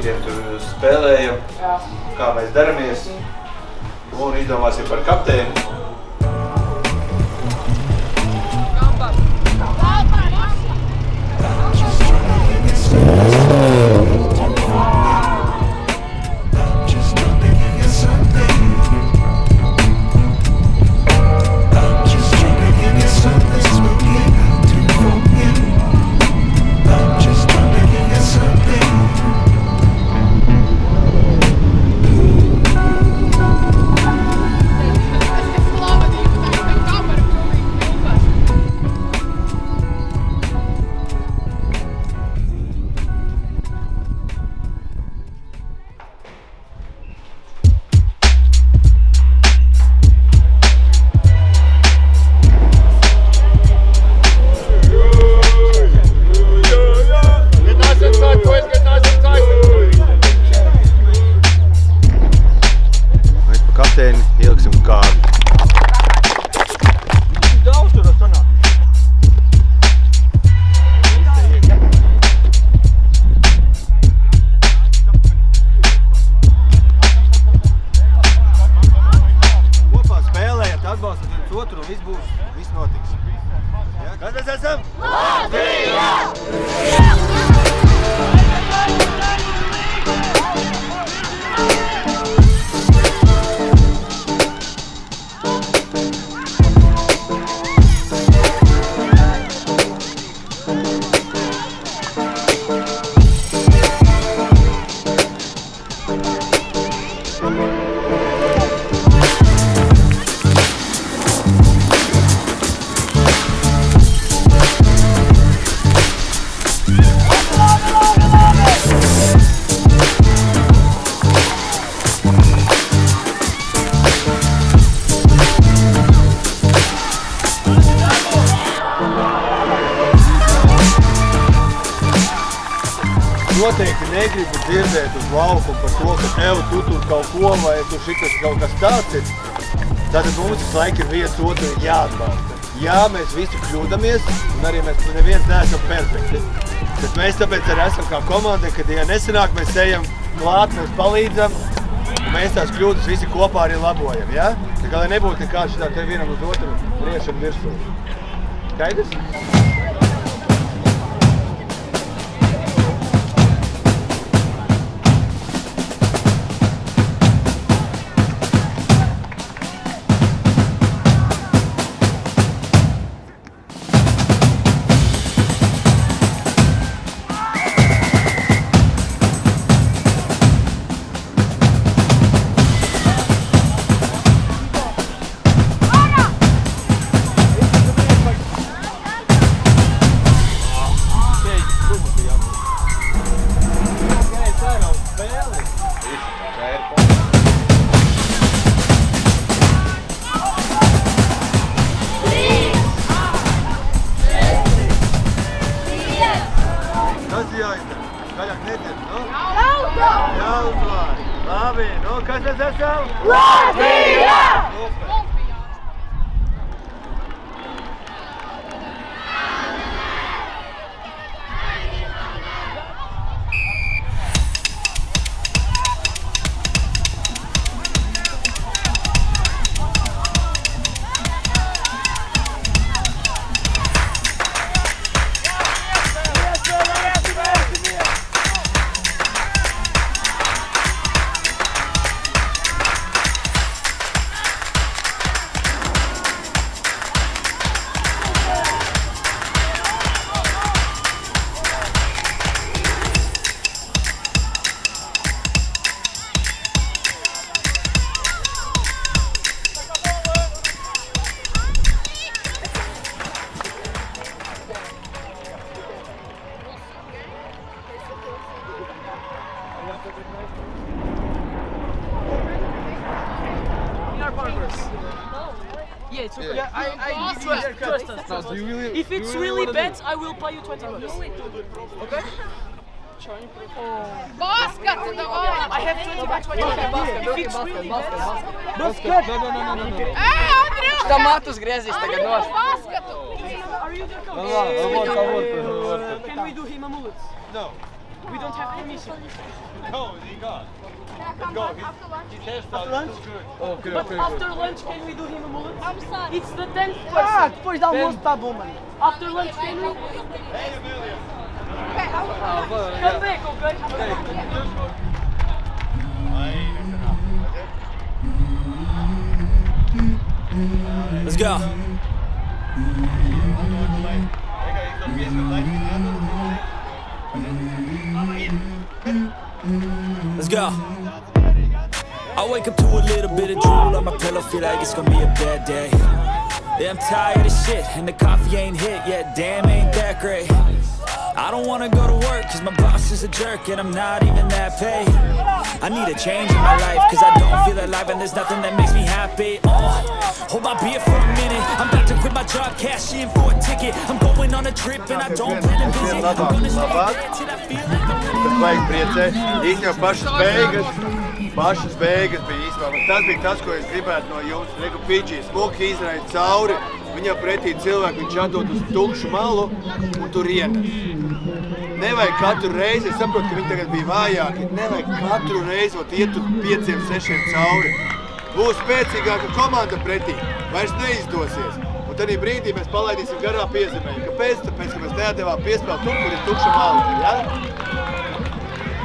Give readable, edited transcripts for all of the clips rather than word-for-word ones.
minūtītiem tur spēlējam, kā mēs daramies, un izdomāsim par kapteini. Ieliksim kādu. Daudz tur sanāk. Kopā spēlējat, atbalstat viens otru un viss notiks. Kas mēs esam? Latvija! Noteikti negribu dzirdēt uz lauku par to, ka tu tur kaut ko vai tu šitas kaut kas tāds ir. Tātad mums visu laiku ir viens otru jāatbalsta. Jā, mēs visi kļūdamies, un arī mēs neviens neesam perfekti. Bet mēs tāpēc arī esam kā komanda, kad ja nesanāk, mēs ejam klāt, mēs palīdzam, un mēs tās kļūdas visi kopā arī labojam, ja? Tā kā lai nebūtu nekā šitā te vienam uz otru riešam virsū. Skaidrs? Skaļāk netiet, nu? Jauzvāj! Labi, nu, kas mēs esam? Latvija! Yeah, it's okay. Yeah, I trust us. Now, If it's really bad, I will pay you $20. Okay? Basket! I have $20. If it's really bad, Basket! No. Ej, Andriju! Šta matus griezīs tagad nos? Basketu! are you the coach? Can Can we do him a mullet? No. We don't have permission. No, he got. Let's go. He tests out. lunch? It's good. Okay, but after lunch, can we do him a mullet? I'm sorry. It's the 10th person. Depois do almoço tá bom, mano. After lunch, can we? Hey, Amelia. Come back, okay? Let's go. Let's go. I wake up to a little bit of drool on my pillow, feel like it's gonna be a bad day. Yeah, I'm tired of shit, and the coffee ain't hit yet, damn, ain't that great. I don't wanna go to work, cause my boss is a jerk, and I'm not even that paid. I need a change in my life, cause I don't feel alive, and there's nothing that makes me happy. Hold my beer for a minute, I'm about to quit my job, cash in for a ticket. I'm going on a trip, and I don't plan to visit. I'm gonna stay there till I feel like I'm ready. Tas vajag priecēt. Īstenībā pašas beigas bija īstenībā. Tas bija tas, ko es gribētu no jums. Reku Pidžī smuki izraida cauri, viņam pretī cilvēku viņš atdod uz tukšu malu un tur ienes. Nevajag katru reizi, es saprotu, ka viņi tagad bija vājāki, nevajag katru reizi iet tur 5-6 cauri. Būs spēcīgāka komanda pretī, vairs neizdosies. Un tad brīdī mēs palaidīsim garā piezemēju. Kāpēc? Tāpēc, ka mēs neatdevām piespēli tur, kur ir tukša mala. Ja?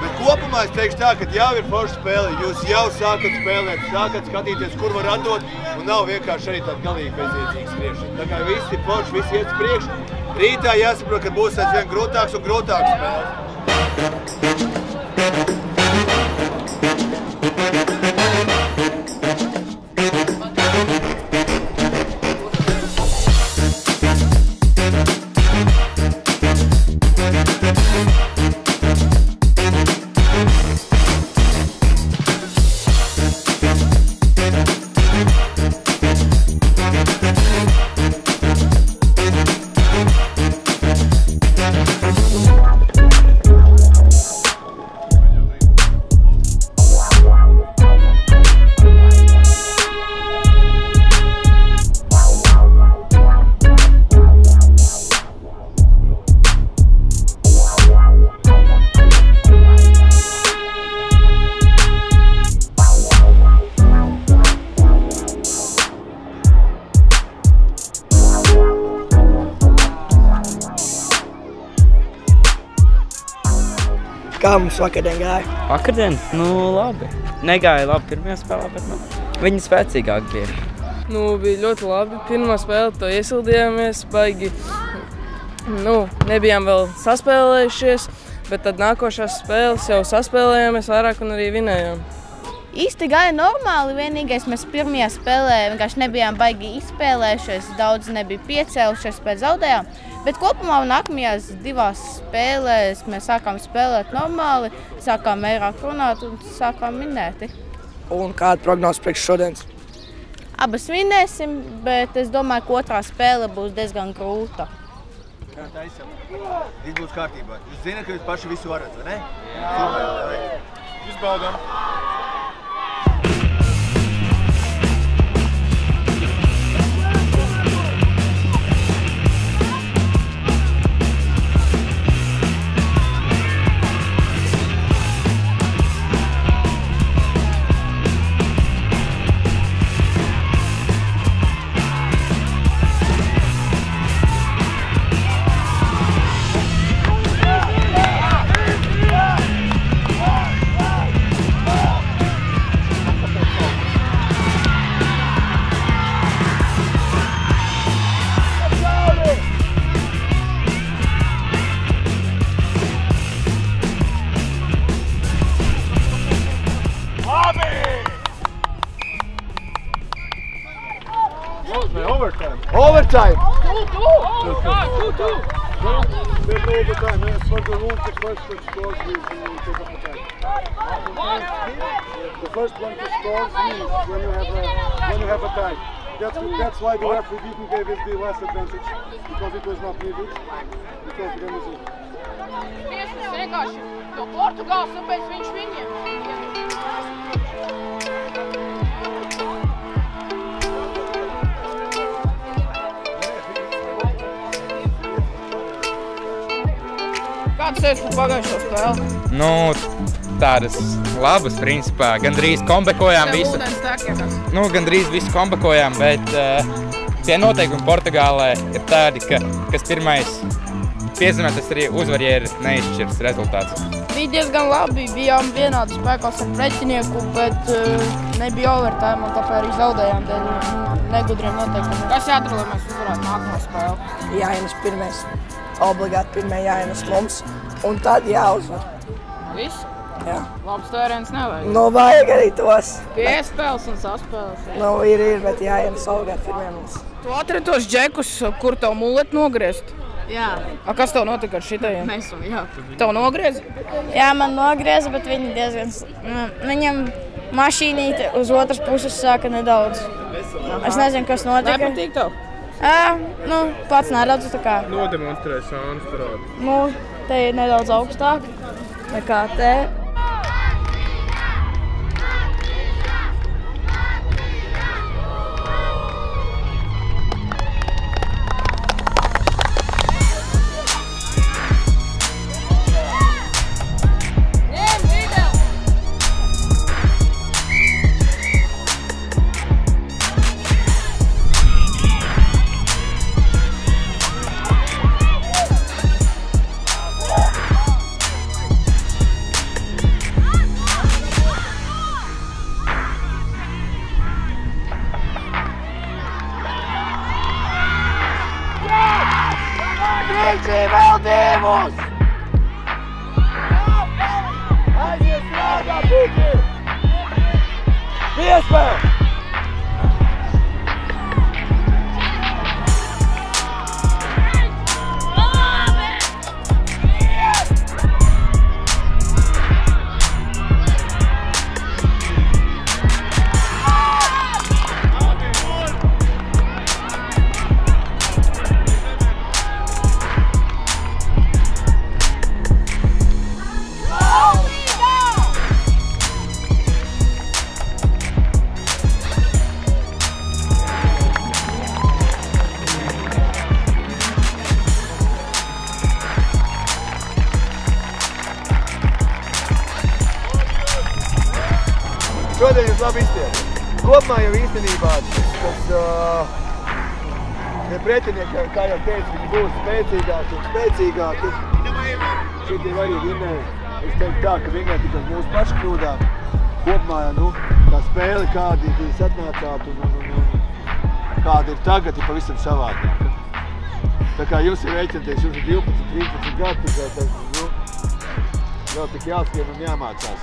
Bet kopumā es teikšu tā, ka jau ir forša spēle. Jūs jau sākat spēlēt, sākat skatīties, kur var atdot, un nav vienkārši arī tāda galīgi bezjēdzīga skriešana. Tā kā visi ir forši, visi iet uz priekšu. Rītā jāsaprot, ka būs aizvien grūtāks un grūtāks spēles. Kā mums vakardien gāja? Vakardien? Nu, labi. Negāja labi pirmajā spēlē, bet viņi spēcīgāk bija. Bija ļoti labi. Pirmā spēle to iesildījāmies, baigi. Nebijām vēl saspēlējušies, bet tad nākošās spēles jau saspēlējāmies vairāk un arī vinējām. Īsti gāja normāli, vienīgais mēs pirmajā spēlē vienkārši nebijām baigi izspēlējušies, daudz nebija piecēlušies, pēc zaudējām. Bet kopumā nākamajās divās spēlēs mēs sākām spēlēt normāli, sākām vairāk runāt un sākām minēti. Un kāda prognoze priekš šodienas? Abas vinēsim, bet es domāju, ka otrā spēle būs diezgan grūta. Kā taisam? Viss būs kārtībā. Jūs zināt, ka jūs paši visu varat, vai ne? Jā. Izbaudām. Overtime! 2-2! 2-2! There's no overtime. For the rule, the first that scores will take up the time. The first one to score wins when you have a tie. That's why the referee didn't give us the last advantage, because it was not needed. Because the game is over. Tiesas vienkārši no Portugāles, tāpēc viņš viņiem. Kā Kāds ir par pagājušo spēli? Nu, tādas labas, principā. Gandrīz kombekojām visu. Nu, gandrīz visu kombekojām, bet tie noteikumi Portugālē ir tādi, ka kas pirmais piezīmē, tas arī uzvarēja neizšķirs rezultāts. Bija diezgan labi, bijām vienādi spēkos ar pretinieku, bet nebija overtime, un tāpēc arī zaudējām dēļ negudriem noteikumiem. Kas jādara, lai mēs uzvarētu nākamo spēli? Jāienes pirmais. Obligāti pirmie jāienes mums, un tad jāuzvar. Viss? Jā. Labs tēriens nevajag. Nu, vajag arī tos. Piespēles un saspēles. Nu, ir, bet jāienes obligāti pirmie mums. Tu atradi tos džekus, kur tev muleti nogriezt? Jā. A, kas tev notika ar šitajiem? Jā. Tev nogrieza? Jā, man nogrieza, bet viņi diezgan... Viņam mašīnīte uz otras puses sāka nedaudz. Es nezinu, kas notika. Nepatīk tev? Nu, pats nedaudz tā kā... Nodemonstrēja sānus parādu. Nu, te ir nedaudz augstāk nekā te. Aizies strādā, puķi! Piespēl! Šodien jūs labi iztiek. Kopumā jau īstenībā tie pretinieki, kā jau teicu, viņi būs spēcīgāki un spēcīgāki. Šitiem arī vinnēja. Es teiktu tā, ka vinnēja tikai mūsu pašu kļūdām. Kopumā, tā spēle, kādi jūs atnācāt un kāda ir tagad, ir pavisam savādāk. Tā kā jūs ir rēķināties, jums ir 12, 13 gadi, tikai vēl tik jāskrien un jāmācās.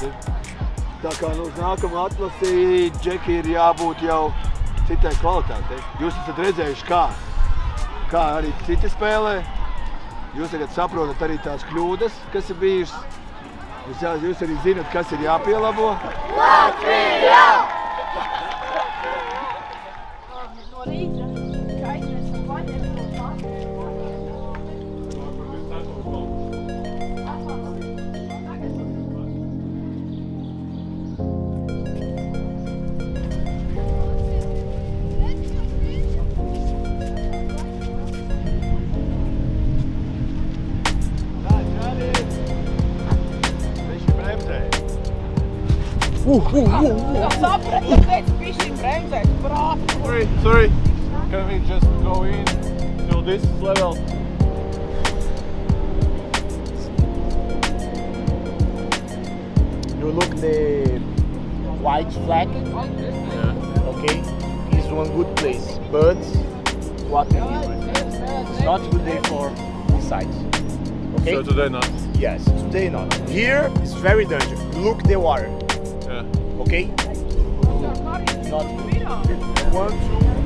Tā kā uz nākamo atlasi džeki ir jābūt jau citai kvalitātei. Jūs esat redzējuši, kā arī citi spēlē. Jūs tagad saprotat arī tās kļūdas, kas ir bijušas. Jūs arī zinat, kas ir jāpielabo. Latvija! Sorry, can we just go in to this level? You look the white flag, okay? It's one good place, but what we need? It's not a good day for the sides, okay? So today not? Yes, today not. Here is very dangerous. Look the water, okay? Not good. 1, 2.